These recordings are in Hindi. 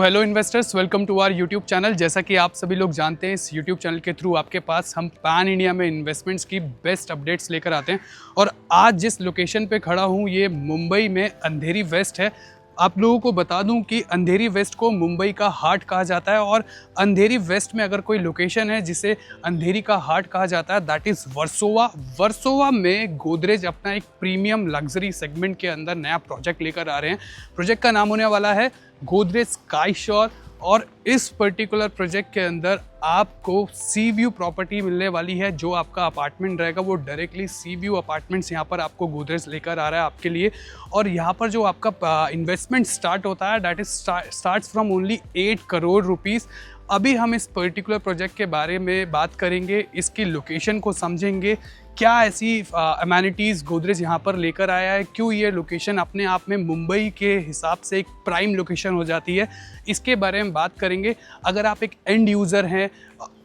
Hello investors, welcome to our YouTube channel. जैसा कि आप सभी लोग जानते हैं, इस यूट्यूब चैनल के थ्रू आपके पास हम पैन इंडिया में इन्वेस्टमेंट्स की बेस्ट अपडेट्स लेकर आते हैं। और आज जिस लोकेशन पे खड़ा हूँ ये मुंबई में अंधेरी वेस्ट है। आप लोगों को बता दूं कि अंधेरी वेस्ट को मुंबई का हार्ट कहा जाता है। और अंधेरी वेस्ट में अगर कोई लोकेशन है जिसे अंधेरी का हार्ट कहा जाता है, दैट इज़ वर्सोवा। वर्सोवा में गोदरेज अपना एक प्रीमियम लग्जरी सेगमेंट के अंदर नया प्रोजेक्ट लेकर आ रहे हैं। प्रोजेक्ट का नाम होने वाला है गोदरेज स्काई शोर। और इस पर्टिकुलर प्रोजेक्ट के अंदर आपको सी व्यू प्रॉपर्टी मिलने वाली है। जो आपका अपार्टमेंट रहेगा वो डायरेक्टली सी व्यू अपार्टमेंट्स यहाँ पर आपको गोदरेज लेकर आ रहा है आपके लिए। और यहाँ पर जो आपका इन्वेस्टमेंट स्टार्ट होता है, that is starts from only 8 crore rupees. अभी हम इस पर्टिकुलर प्रोजेक्ट के बारे में बात करेंगे, इसकी लोकेशन को समझेंगे, क्या ऐसी अमेनिटीज़ गोदरेज यहाँ पर लेकर आया है, क्यों ये लोकेशन अपने आप में मुंबई के हिसाब से एक प्राइम लोकेशन हो जाती है, इसके बारे में बात करेंगे। अगर आप एक एंड यूज़र हैं,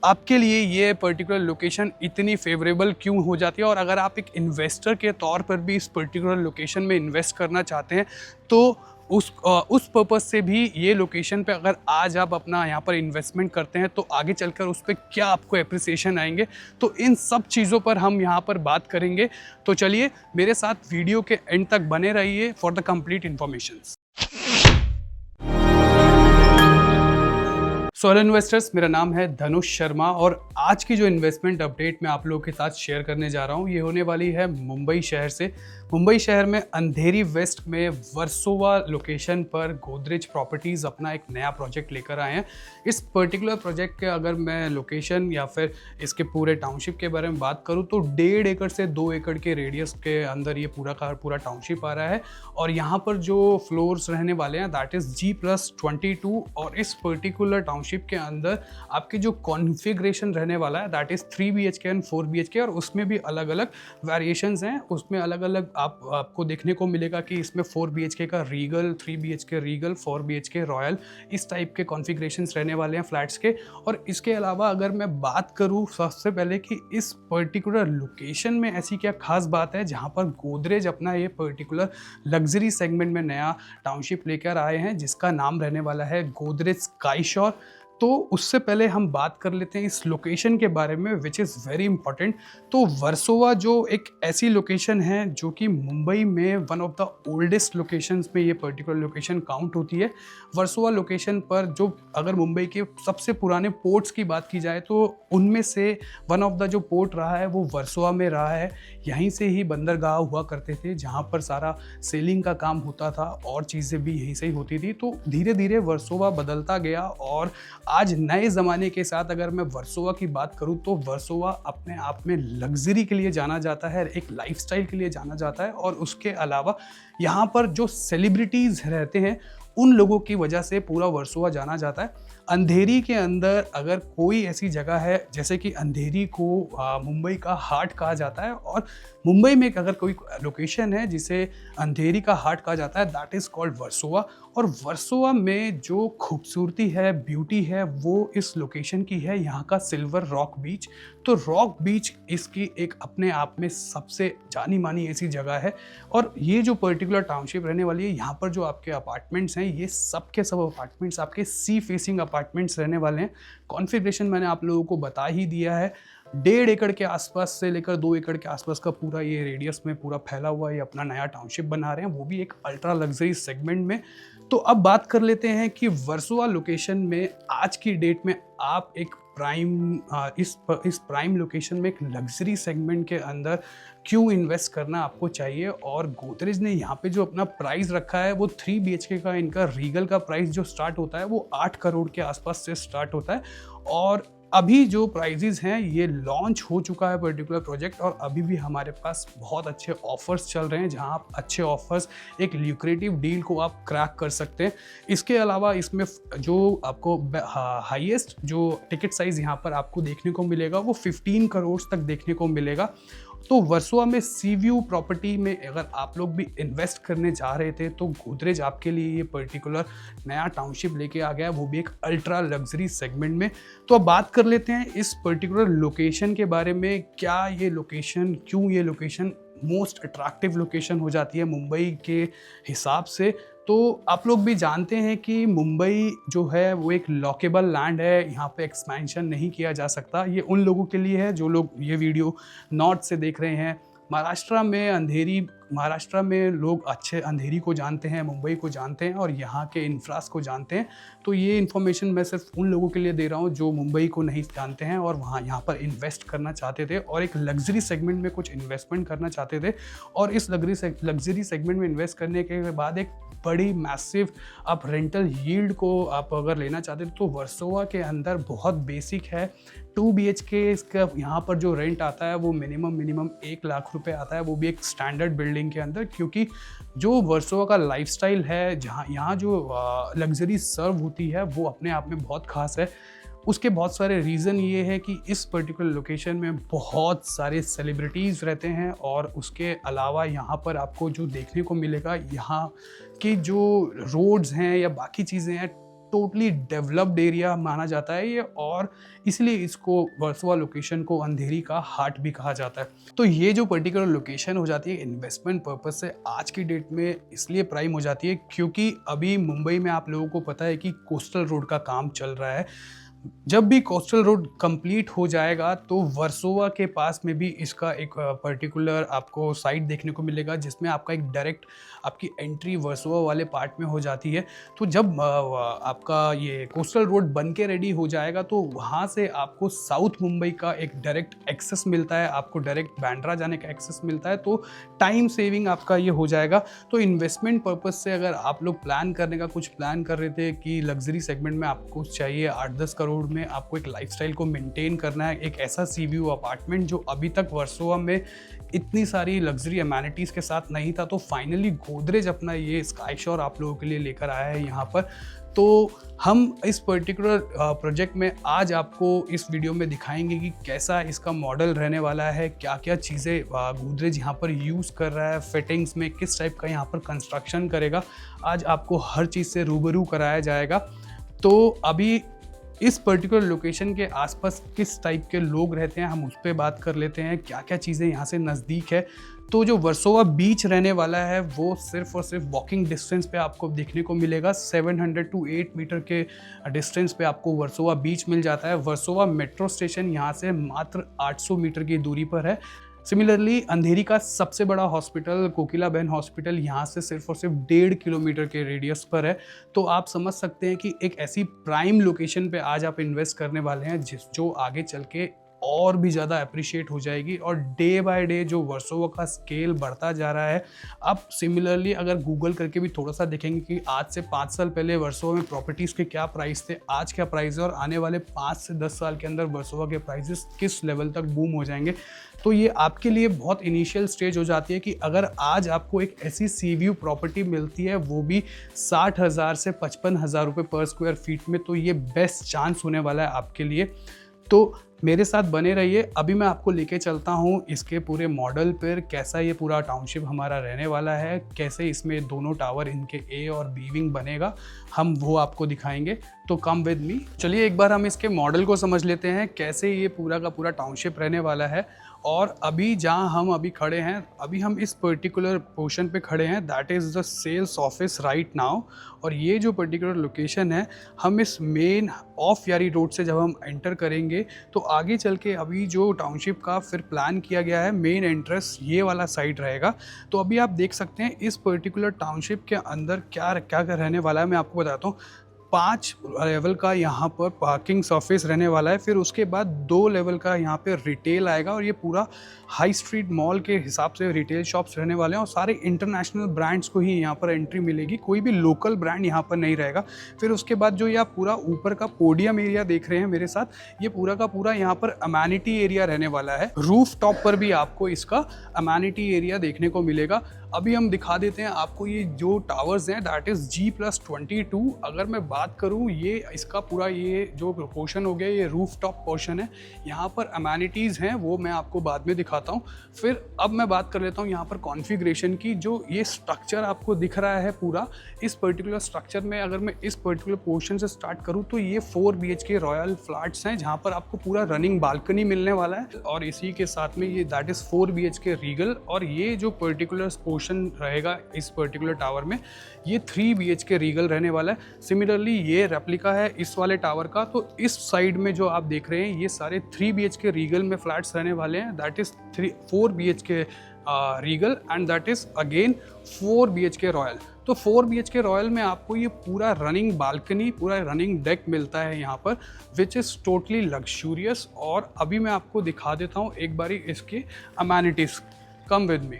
आपके लिए ये पर्टिकुलर लोकेशन इतनी फेवरेबल क्यों हो जाती है, और अगर आप एक इन्वेस्टर के तौर पर भी इस पर्टिकुलर लोकेशन में इन्वेस्ट करना चाहते हैं तो उस पर्पज़ से भी ये लोकेशन पे अगर आज आप अपना यहाँ पर इन्वेस्टमेंट करते हैं तो आगे चलकर उस पर क्या आपको एप्रिसिएशन आएंगे, तो इन सब चीज़ों पर हम यहाँ पर बात करेंगे। तो चलिए मेरे साथ वीडियो के एंड तक बने रहिए for the complete information. Hello investors, मेरा नाम है धनुष शर्मा और आज की जो इन्वेस्टमेंट अपडेट मैं आप लोगों के साथ शेयर करने जा रहा हूँ ये होने वाली है मुंबई शहर से। मुंबई शहर में अंधेरी वेस्ट में वर्सोवा लोकेशन पर गोदरेज प्रॉपर्टीज़ अपना एक नया प्रोजेक्ट लेकर आए हैं। इस पर्टिकुलर प्रोजेक्ट के अगर मैं लोकेशन या फिर इसके पूरे टाउनशिप के बारे में बात करूँ तो 1.5 एकड़ से 2 एकड़ के रेडियस के अंदर ये पूरा का पूरा टाउनशिप आ रहा है। और यहाँ पर जो फ्लोर्स रहने वाले हैं दैट इज़ G+22। और इस पर्टिकुलर टाउनशिप के अंदर आपकी जो कॉन्फ़िगरेशन रहने वाला है that is 3 BHK and 4 BHK। और उसमें भी अलग अलग वेरिएशंस हैं, उसमें अलग अलग आपको देखने को मिलेगा कि इसमें 4 BHK का Regal, 3 BHK Regal, 4 BHK royal, इस टाइप के कॉन्फ़िगरेशंस रहने वाले हैं फ्लैट्स के। और इसके अलावा अगर मैं बात करूँ सबसे पहले कि इस पर्टिकुलर लोकेशन में ऐसी क्या खास बात है जहाँ पर गोदरेज अपना ये पर्टिकुलर लग्जरी सेगमेंट में नया टाउनशिप लेकर आए हैं जिसका नाम रहने वाला है गोदरेज स्काई शोर। तो उससे पहले हम बात कर लेते हैं इस लोकेशन के बारे में विच इज़ वेरी इंपॉर्टेंट। तो वर्सोवा जो एक ऐसी लोकेशन है जो कि मुंबई में one of the oldest locations में ये पर्टिकुलर लोकेशन काउंट होती है। वर्सोवा लोकेशन पर जो अगर मुंबई के सबसे पुराने पोर्ट्स की बात की जाए तो उनमें से वन ऑफ द जो पोर्ट रहा है वो वर्सोवा में रहा है। यहीं से ही बंदरगाह हुआ करते थे जहाँ पर सारा सेलिंग का काम होता था और चीज़ें भी यहीं से ही होती थी। तो धीरे धीरे वर्सोवा बदलता गया और आज नए ज़माने के साथ अगर मैं वर्सोवा की बात करूं तो वर्सोवा अपने आप में लग्जरी के लिए जाना जाता है, एक लाइफस्टाइल के लिए जाना जाता है। और उसके अलावा यहाँ पर जो सेलिब्रिटीज़ रहते हैं उन लोगों की वजह से पूरा वर्सोवा जाना जाता है। अंधेरी के अंदर अगर कोई ऐसी जगह है जैसे कि अंधेरी को मुंबई का हार्ट कहा जाता है, और मुंबई में अगर कोई लोकेशन है जिसे अंधेरी का हार्ट कहा जाता है दैट इज़ कॉल्ड वर्सोवा। और वर्सोवा में जो खूबसूरती है, ब्यूटी है, वो इस लोकेशन की है यहाँ का सिल्वर रॉक बीच। तो रॉक बीच इसकी एक अपने आप में सबसे जानी मानी ऐसी जगह है। और ये जो पर्टिकुलर टाउनशिप रहने वाली है यहाँ पर जो आपके अपार्टमेंट्स हैं ये सब के सब अपार्टमेंट्स आपके सी फेसिंग अपार्टमेंट्स रहने वाले हैं। कॉन्फ़िगरेशन मैंने आप लोगों को बता ही दिया है। 1.5 एकड़ के आसपास से लेकर 2 एकड़ के आसपास का पूरा ये रेडियस में पूरा फैला हुआ ये अपना नया टाउनशिप बना रहे हैं, वो भी एक अल्ट्रा लग्जरी सेगमेंट में। तो अब बात कर लेते हैं कि वर्सोवा लोकेशन में आज की डेट में आप एक इस प्राइम लोकेशन में एक लग्जरी सेगमेंट के अंदर क्यों इन्वेस्ट करना आपको चाहिए। और गोदरेज ने यहाँ पे जो अपना प्राइस रखा है वो 3 BHK का इनका रीगल का प्राइस जो स्टार्ट होता है वो 8 करोड़ के आसपास से स्टार्ट होता है। और अभी जो प्राइजेज़ हैं ये लॉन्च हो चुका है पर्टिकुलर प्रोजेक्ट, और अभी भी हमारे पास बहुत अच्छे ऑफर्स चल रहे हैं जहां आप अच्छे ऑफर्स, एक ल्यूक्रेटिव डील को आप क्रैक कर सकते हैं। इसके अलावा इसमें जो आपको हाईएस्ट जो टिकट साइज़ यहाँ पर आपको देखने को मिलेगा वो 15 करोड़ तक देखने को मिलेगा। तो वर्सोवा में सी व्यू प्रॉपर्टी में अगर आप लोग भी इन्वेस्ट करने जा रहे थे तो गोदरेज आपके लिए ये पर्टिकुलर नया टाउनशिप लेके आ गया, वो भी एक अल्ट्रा लग्जरी सेगमेंट में। तो अब बात कर लेते हैं इस पर्टिकुलर लोकेशन के बारे में, क्या ये लोकेशन, क्यों ये लोकेशन मोस्ट अट्रैक्टिव लोकेशन हो जाती है मुंबई के हिसाब से। तो आप लोग भी जानते हैं कि मुंबई जो है वो एक लॉकेबल लैंड है, यहाँ पे एक्सपेंशन नहीं किया जा सकता। ये उन लोगों के लिए है जो लोग ये वीडियो नॉर्थ से देख रहे हैं। महाराष्ट्र में लोग अच्छे अंधेरी को जानते हैं, मुंबई को जानते हैं और यहाँ के इंफ्रास को जानते हैं। तो ये इन्फॉर्मेशन मैं सिर्फ उन लोगों के लिए दे रहा हूँ जो मुंबई को नहीं जानते हैं और यहाँ पर इन्वेस्ट करना चाहते थे और एक लग्जरी सेगमेंट में कुछ इन्वेस्टमेंट करना चाहते थे। और इस लग्जरी सेगमेंट में इन्वेस्ट करने के बाद एक बड़ी मैसिव आप रेंटल यील्ड को आप अगर लेना चाहते थे तो वर्सोवा के अंदर बहुत बेसिक है। 2 BHK इसका यहाँ पर जो रेंट आता है वो मिनिमम 1 लाख रुपए आता है, वो भी एक स्टैंडर्ड बिल्डिंग के अंदर। क्योंकि जो वर्सोवा का लाइफस्टाइल है, जहाँ यहाँ जो लग्जरी सर्व होती है वो अपने आप में बहुत खास है। उसके बहुत सारे रीज़न ये है कि इस पर्टिकुलर लोकेशन में बहुत सारे सेलिब्रिटीज़ रहते हैं और उसके अलावा यहाँ पर आपको जो देखने को मिलेगा, यहाँ के जो रोड्स हैं या बाकी चीज़ें हैं, टोटली डेवलप्ड एरिया माना जाता है ये, और इसलिए इसको वर्सोवा लोकेशन को अंधेरी का हार्ट भी कहा जाता है। तो ये जो पर्टिकुलर लोकेशन हो जाती है इन्वेस्टमेंट पर्पज से आज की डेट में इसलिए प्राइम हो जाती है क्योंकि अभी मुंबई में आप लोगों को पता है कि कोस्टल रोड का काम चल रहा है। जब भी कोस्टल रोड कंप्लीट हो जाएगा तो वर्सोवा के पास में भी इसका एक पर्टिकुलर आपको साइट देखने को मिलेगा जिसमें आपका एक डायरेक्ट आपकी एंट्री वर्सोवा वाले पार्ट में हो जाती है। तो जब आपका ये कोस्टल रोड बन के रेडी हो जाएगा तो वहाँ से आपको साउथ मुंबई का एक डायरेक्ट एक्सेस मिलता है, आपको डायरेक्ट बांद्रा जाने का एक्सेस मिलता है। तो टाइम सेविंग आपका ये हो जाएगा। तो इन्वेस्टमेंट पर्पज से अगर आप लोग प्लान करने का कुछ प्लान कर रहे थे कि लग्जरी सेगमेंट में आपको चाहिए 8-10 करोड़ में आपको एक लाइफस्टाइल को मेंटेन करना है, एक ऐसा सी व्यू अपार्टमेंट जो अभी तक वर्सोवा में इतनी सारी लग्जरी अमेनिटीज़ के साथ नहीं था, तो फाइनली गोदरेज अपना ये स्काई शोर आप लोगों के लिए लेकर आया है यहाँ पर। तो हम इस पर्टिकुलर प्रोजेक्ट में आज आपको इस वीडियो में दिखाएंगे कि कैसा इसका मॉडल रहने वाला है, क्या क्या चीज़ें गोदरेज यहाँ पर यूज़ कर रहा है, फिटिंग्स में किस टाइप का यहाँ पर कंस्ट्रक्शन करेगा। आज आपको हर चीज़ से रूबरू कराया जाएगा। तो अभी इस पर्टिकुलर लोकेशन के आसपास किस टाइप के लोग रहते हैं हम उस पर बात कर लेते हैं, क्या क्या चीज़ें यहाँ से नज़दीक है। तो जो वर्सोवा बीच रहने वाला है वो सिर्फ और सिर्फ वॉकिंग डिस्टेंस पे आपको देखने को मिलेगा। 700 to 8 मीटर के डिस्टेंस पे आपको वर्सोवा बीच मिल जाता है। वर्सोवा मेट्रो स्टेशन यहाँ से मात्र 800 मीटर की दूरी पर है। सिमिलरली अंधेरी का सबसे बड़ा हॉस्पिटल कोकिलाबेन हॉस्पिटल यहाँ से सिर्फ और सिर्फ 1.5 किलोमीटर के रेडियस पर है। तो आप समझ सकते हैं कि एक ऐसी प्राइम लोकेशन पे आज आप इन्वेस्ट करने वाले हैं जो आगे चल के और भी ज़्यादा अप्रिशिएट हो जाएगी। और डे बाय डे जो वर्सोवा का स्केल बढ़ता जा रहा है, आप सिमिलरली अगर गूगल करके भी थोड़ा सा देखेंगे कि आज से 5 साल पहले वर्सोवा में प्रॉपर्टीज़ के क्या प्राइस थे, आज क्या प्राइस है, और आने वाले 5 से 10 साल के अंदर वर्सोवा के प्राइसेस किस लेवल तक बूम हो जाएंगे। तो ये आपके लिए बहुत इनिशियल स्टेज हो जाती है कि अगर आज आपको एक ऐसी सी व्यू प्रॉपर्टी मिलती है वो भी 60,000 से 55,000 रुपये पर स्क्वायर फीट में, तो ये बेस्ट चांस होने वाला है आपके लिए। तो मेरे साथ बने रहिए। अभी मैं आपको लेके चलता हूँ इसके पूरे मॉडल पर, कैसा ये पूरा टाउनशिप हमारा रहने वाला है, कैसे इसमें दोनों टावर इनके ए और बी विंग बनेगा, हम वो आपको दिखाएंगे। तो कम विद मी, चलिए एक बार हम इसके मॉडल को समझ लेते हैं कैसे ये पूरा का पूरा टाउनशिप रहने वाला है। और अभी जहाँ हम अभी खड़े हैं, अभी हम इस पर्टिकुलर पोर्शन पे खड़े हैं, that is the sales office right now. और ये जो पर्टिकुलर लोकेशन है, हम इस मेन ऑफ यारी रोड से जब हम एंटर करेंगे तो आगे चल के अभी जो टाउनशिप का फिर प्लान किया गया है, मेन एंट्रेंस ये वाला साइड रहेगा। तो अभी आप देख सकते हैं इस पर्टिकुलर टाउनशिप के अंदर क्या क्या रहने वाला है, मैं आपको बताता हूँ। 5 लेवल का यहाँ पर पार्किंग सर्फेस रहने वाला है, फिर उसके बाद 2 लेवल का यहाँ पे रिटेल आएगा, और ये पूरा हाई स्ट्रीट मॉल के हिसाब से रिटेल शॉप्स रहने वाले हैं और सारे इंटरनेशनल ब्रांड्स को ही यहाँ पर एंट्री मिलेगी, कोई भी लोकल ब्रांड यहाँ पर नहीं रहेगा। फिर उसके बाद जो ये आप पूरा ऊपर का पोडियम एरिया देख रहे हैं मेरे साथ, ये पूरा का पूरा यहाँ पर अमेनिटी एरिया रहने वाला है। रूफ टॉप पर भी आपको इसका अमेनिटी एरिया देखने को मिलेगा। अभी हम दिखा देते हैं आपको ये जो टावर्स हैं, दैट इज़ G+22। अगर मैं बात करूँ, ये इसका पूरा ये जो पोर्शन हो गया, ये रूफ टॉप पोर्शन है। यहाँ पर अमेनिटीज़ हैं, वो मैं आपको बाद में दिखाता हूँ। फिर अब मैं बात कर लेता हूँ यहाँ पर कॉन्फ़िगरेशन की। जो ये स्ट्रक्चर आपको दिख रहा है पूरा, इस पर्टिकुलर स्ट्रक्चर में अगर मैं इस पर्टिकुलर पोर्शन से स्टार्ट करूँ तो ये 4 BHK रॉयल फ्लैट्स हैं, जहाँ पर आपको पूरा रनिंग बालकनी मिलने वाला है। और इसी के साथ में ये दैट इज़ 4 BHK रीगल। और ये जो पर्टिकुलर पोर्शन पोर्शन रहेगा इस पर्टिकुलर टावर में, ये 3 BHK रीगल रहने वाला है। सिमिलरली ये रेप्लिका है इस वाले टावर का, तो इस साइड में जो आप देख रहे हैं ये सारे 3 BHK रीगल में फ्लैट्स रहने वाले हैं, that is 4 BHK Regal and that is again 4 BHK royal. तो 4 BHK रॉयल में आपको ये पूरा रनिंग बालकनी, पूरा रनिंग डेक मिलता है यहाँ पर, विच इज़ टोटली लग्जूरियस। और अभी मैं आपको दिखा देता हूँ एक बारी इसके amenities. Come with me.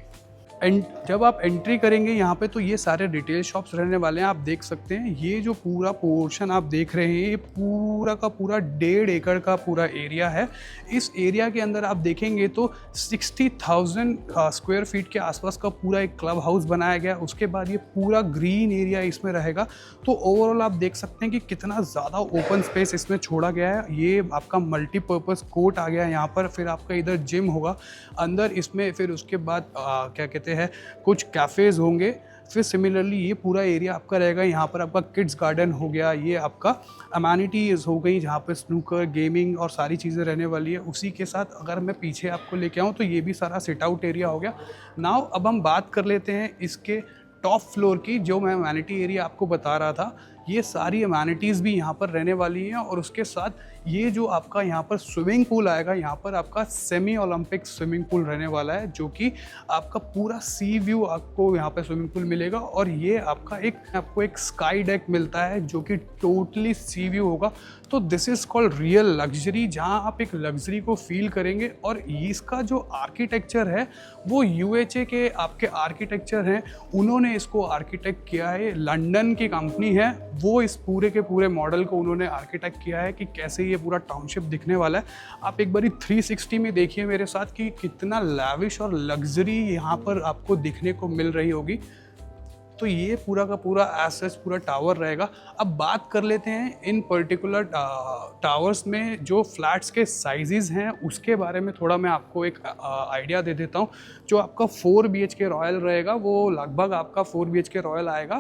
And जब आप एंट्री करेंगे यहाँ पे तो ये सारे रिटेल शॉप्स रहने वाले हैं। आप देख सकते हैं ये जो पूरा पोर्शन आप देख रहे हैं ये पूरा का पूरा 1.5 एकड़ का पूरा एरिया है। इस एरिया के अंदर आप देखेंगे तो 60,000 स्क्वायर फीट के आसपास का पूरा एक क्लब हाउस बनाया गया। उसके बाद ये पूरा ग्रीन एरिया इसमें रहेगा। तो ओवरऑल आप देख सकते हैं कि कितना ज़्यादा ओपन स्पेस इसमें छोड़ा गया है। ये आपका मल्टीपर्पज़ कोर्ट आ गया यहाँ पर, फिर आपका इधर जिम होगा अंदर इसमें, फिर उसके बाद क्या कहते हैं कुछ कैफ़ेज़ होंगे। फिर सिमिलरली ये पूरा एरिया आपका रहेगा। यहाँ पर आपका किड्स गार्डन हो गया, ये आपका अमेनिटीज़ हो गई जहाँ पे स्नूकर, गेमिंग और सारी चीज़ें रहने वाली है। उसी के साथ अगर मैं पीछे आपको लेके आऊँ तो ये भी सारा सिट आउट एरिया हो गया। नाउ अब हम बात कर लेते हैं इसके टॉप फ्लोर की, जो मैं अमेनिटी एरिया आपको बता रहा था। ये सारी अमेनिटीज़ भी यहाँ पर रहने वाली हैं और उसके साथ ये जो आपका यहाँ पर स्विमिंग पूल आएगा, यहाँ पर आपका सेमी ओलंपिक स्विमिंग पूल रहने वाला है, जो कि आपका पूरा सी व्यू आपको यहाँ पर स्विमिंग पूल मिलेगा। और ये आपको एक स्काई डेक मिलता है जो कि टोटली सी व्यू होगा। तो this is called real luxury, जहाँ आप एक लग्जरी को फील करेंगे। और इसका जो आर्किटेक्चर है वो UHA के आपके आर्किटेक्चर हैं, उन्होंने इसको आर्किटेक्ट किया है। लंदन की कंपनी है, वो इस पूरे के पूरे मॉडल को उन्होंने आर्किटेक्ट किया है कि कैसे ये पूरा टाउनशिप दिखने वाला है। आप एक बारी 360 में देखिए मेरे साथ कि कितना लैविश और लग्जरी यहाँ पर आपको दिखने को मिल रही होगी। तो ये पूरा का पूरा एसेस पूरा टावर रहेगा। अब बात कर लेते हैं इन पर्टिकुलर टावर्स में जो फ्लैट्स के साइजेस हैं उसके बारे में थोड़ा मैं आपको एक आइडिया दे देता हूँ। जो आपका 4 BHK रॉयल रहेगा वो लगभग आपका 4 BHK रॉयल आएगा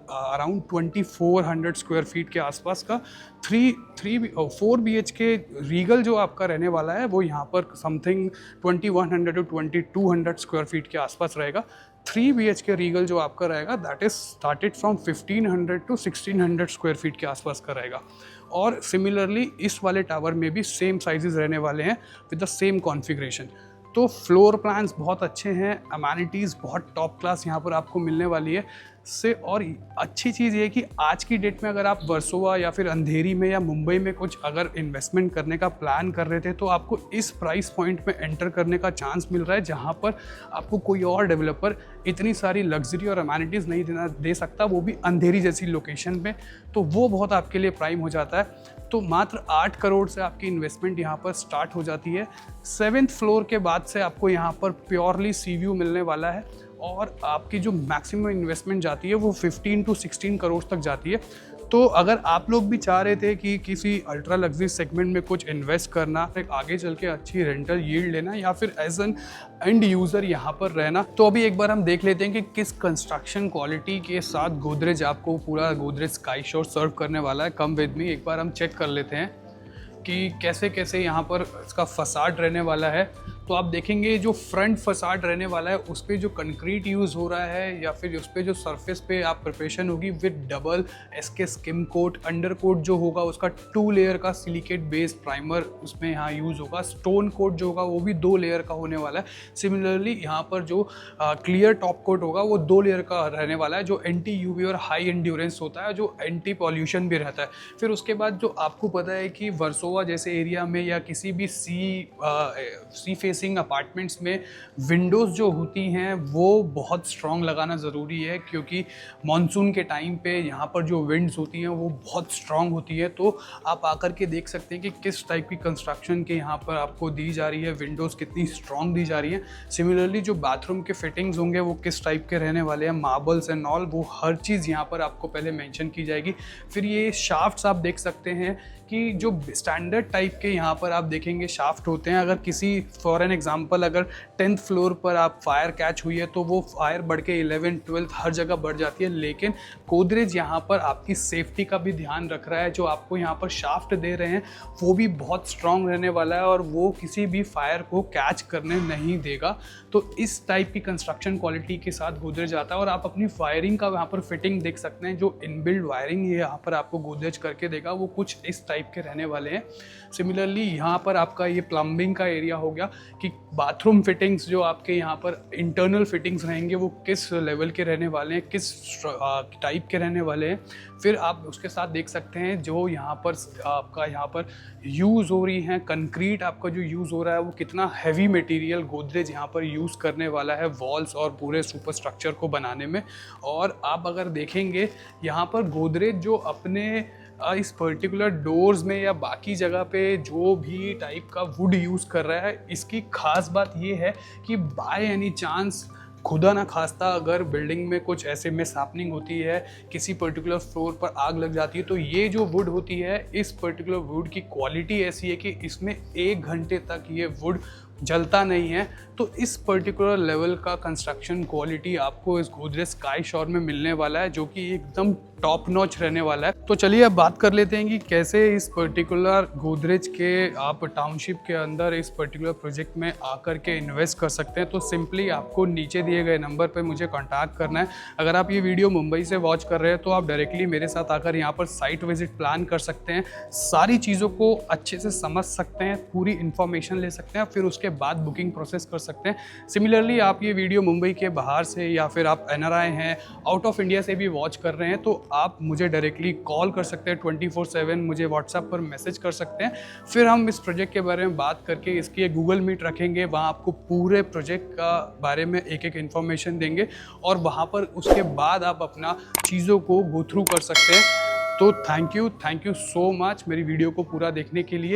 अराउंड 2400 स्क्वायर फीट के आसपास का। 4 BHK रीगल जो आपका रहने वाला है वो यहाँ पर समथिंग 2100 to 2200 स्क्वायर फीट के आसपास रहेगा। 3 BHK रीगल जो आपका रहेगा that is started from 1500 to 1600 square feet के आसपास का रहेगा। और सिमिलरली इस वाले टावर में भी सेम साइजेस रहने वाले हैं विद द सेम कॉन्फ़िगरेशन। तो फ्लोर प्लान्स बहुत अच्छे हैं, अमेनिटीज़ बहुत टॉप क्लास यहाँ पर आपको मिलने वाली है से। और अच्छी चीज़ ये है कि आज की डेट में अगर आप वर्सोवा या फिर अंधेरी में या मुंबई में कुछ अगर इन्वेस्टमेंट करने का प्लान कर रहे थे तो आपको इस प्राइस पॉइंट में एंटर करने का चांस मिल रहा है, जहाँ पर आपको कोई और डेवलपर इतनी सारी लग्जरी और अमेनिटीज़ नहीं दे सकता, वो भी अंधेरी जैसी लोकेशन में। तो वो बहुत आपके लिए प्राइम हो जाता है। तो मात्र 8 करोड़ से आपकी इन्वेस्टमेंट यहाँ पर स्टार्ट हो जाती है। 7th फ्लोर के बाद से आपको यहाँ पर प्योरली सी व्यू मिलने वाला है और आपकी जो मैक्सिमम इन्वेस्टमेंट जाती है वो 15 to 16 करोड़ तक जाती है। तो अगर आप लोग भी चाह रहे थे कि किसी अल्ट्रा लग्जरी सेगमेंट में कुछ इन्वेस्ट करना, फिर आगे चल के अच्छी रेंटल यील्ड लेना या फिर एज एन एंड यूज़र यहाँ पर रहना, तो अभी एक बार हम देख लेते हैं कि किस कंस्ट्रक्शन क्वालिटी के साथ गोदरेज आपको पूरा गोदरेज स्काई शोर सर्व करने वाला है। कम विद मी, एक बार हम चेक कर लेते हैं कि कैसे कैसे यहाँ पर इसका फसाड रहने वाला है। तो आप देखेंगे जो फ्रंट फसाड रहने वाला है उस पर जो कंक्रीट यूज़ हो रहा है या फिर उस पर जो सरफेस पे आप प्रिपरेशन होगी with double SK skim coat. Under coat जो होगा उसका 2 लेयर का सिलिकेट बेस्ड प्राइमर उसमें यहाँ यूज़ होगा। स्टोन कोट जो होगा वो भी 2 लेयर का होने वाला है। सिमिलरली यहाँ पर जो क्लियर टॉप कोट होगा वो 2 लेयर का रहने वाला है, जो एंटी UV और हाई एंड्योरेंस होता है, जो एंटी पॉल्यूशन भी रहता है। फिर उसके बाद जो आपको पता है कि वर्सोवा जैसे एरिया में या किसी भी सी फेसिंग अपार्टमेंट्स में विंडोज़ जो होती हैं वो बहुत स्ट्रॉन्ग लगाना ज़रूरी है, क्योंकि मॉनसून के टाइम पे यहाँ पर जो विंड्स होती हैं वो बहुत स्ट्रॉन्ग होती है। तो आप आकर के देख सकते हैं कि किस टाइप की कंस्ट्रक्शन के यहाँ पर आपको दी जा रही है, विंडोज़ कितनी स्ट्रॉन्ग दी जा रही है। सिमिलरली जो बाथरूम के फिटिंग्स होंगे वो किस टाइप के रहने वाले हैं, मार्बल्स एंड ऑल, वो हर चीज़ यहाँ पर आपको पहले मेंशन की जाएगी। फिर ये शाफ्ट्स आप देख सकते हैं कि जो स्टैंडर्ड टाइप के यहाँ पर आप देखेंगे शाफ्ट होते हैं। अगर किसी फॉरेन एन एग्जांपल अगर 10th फ्लोर पर आप फायर कैच हुई है तो वो फायर बढ़ के 11th 12th हर जगह बढ़ जाती है। लेकिन गोदरेज यहाँ पर आपकी सेफ्टी का भी ध्यान रख रहा है। जो आपको यहाँ पर शाफ्ट दे रहे हैं वो भी बहुत स्ट्रांग रहने वाला है और वो किसी भी फायर को कैच करने नहीं देगा। तो इस टाइप की कंस्ट्रक्शन क्वालिटी के साथ गोदरेज आता है। और आप अपनी वायरिंग का यहाँ पर फिटिंग देख सकते हैं, जो इनबिल्ड वायरिंग ये यहाँ पर आपको गोदरेज करके देगा वो कुछ इस टाइप के रहने वाले हैं। सिमिलरली यहाँ पर आपका ये प्लम्बिंग का एरिया हो गया कि बाथरूम फिटिंग्स जो आपके यहाँ पर इंटरनल फिटिंग्स रहेंगे वो किस लेवल के रहने वाले हैं, किस टाइप के रहने वाले हैं। फिर आप उसके साथ देख सकते हैं जो यहाँ पर आपका यहाँ पर यूज़ हो रही हैं कंक्रीट, आपका जो यूज़ हो रहा है वो कितना हैवी मटेरियल गोदरेज यहाँ पर यूज़ करने वाला है वॉल्स और पूरे सुपर स्ट्रक्चर को बनाने में। और आप अगर देखेंगे यहाँ पर गोदरेज जो अपने इस पर्टिकुलर डोर्स में या बाकी जगह पे जो भी टाइप का वुड यूज़ कर रहा है, इसकी खास बात ये है कि बाय एनी चांस खुदा ना खास्ता अगर बिल्डिंग में कुछ ऐसे मिस हैपनिंग होती है, किसी पर्टिकुलर फ्लोर पर आग लग जाती है, तो ये जो वुड होती है इस पर्टिकुलर वुड की क्वालिटी ऐसी है कि इसमें 1 घंटे तक ये वुड जलता नहीं है। तो इस पर्टिकुलर लेवल का कंस्ट्रक्शन क्वालिटी आपको इस गोदरेज स्काई शॉर में मिलने वाला है, जो कि एकदम टॉप नॉच रहने वाला है। तो चलिए अब बात कर लेते हैं कि कैसे इस पर्टिकुलर गोदरेज के आप टाउनशिप के अंदर इस पर्टिकुलर प्रोजेक्ट में आकर के इन्वेस्ट कर सकते हैं। तो सिंपली आपको नीचे दिए गए नंबर पर मुझे कॉन्टैक्ट करना है। अगर आप ये वीडियो मुंबई से वॉच कर रहे हैं तो आप डायरेक्टली मेरे साथ आकर यहाँ पर साइट विजिट प्लान कर सकते हैं, सारी चीज़ों को अच्छे से समझ सकते हैं, पूरी इन्फॉर्मेशन ले सकते हैं, फिर उसके बाद बुकिंग प्रोसेस कर सकते हैं। सिमिलरली आप ये वीडियो मुंबई के बाहर से या फिर आप NRI हैं, आउट ऑफ इंडिया से भी वॉच कर रहे हैं तो आप मुझे डायरेक्टली कॉल कर सकते हैं 24/7, मुझे व्हाट्सएप पर मैसेज कर सकते हैं। फिर हम इस प्रोजेक्ट के बारे में बात करके इसकी एक गूगल मीट रखेंगे, वहाँ आपको पूरे प्रोजेक्ट का बारे में एक इन्फॉर्मेशन देंगे और वहाँ पर उसके बाद आप अपना चीज़ों को गो थ्रू कर सकते हैं। तो थैंक यू सो मच मेरी वीडियो को पूरा देखने के लिए।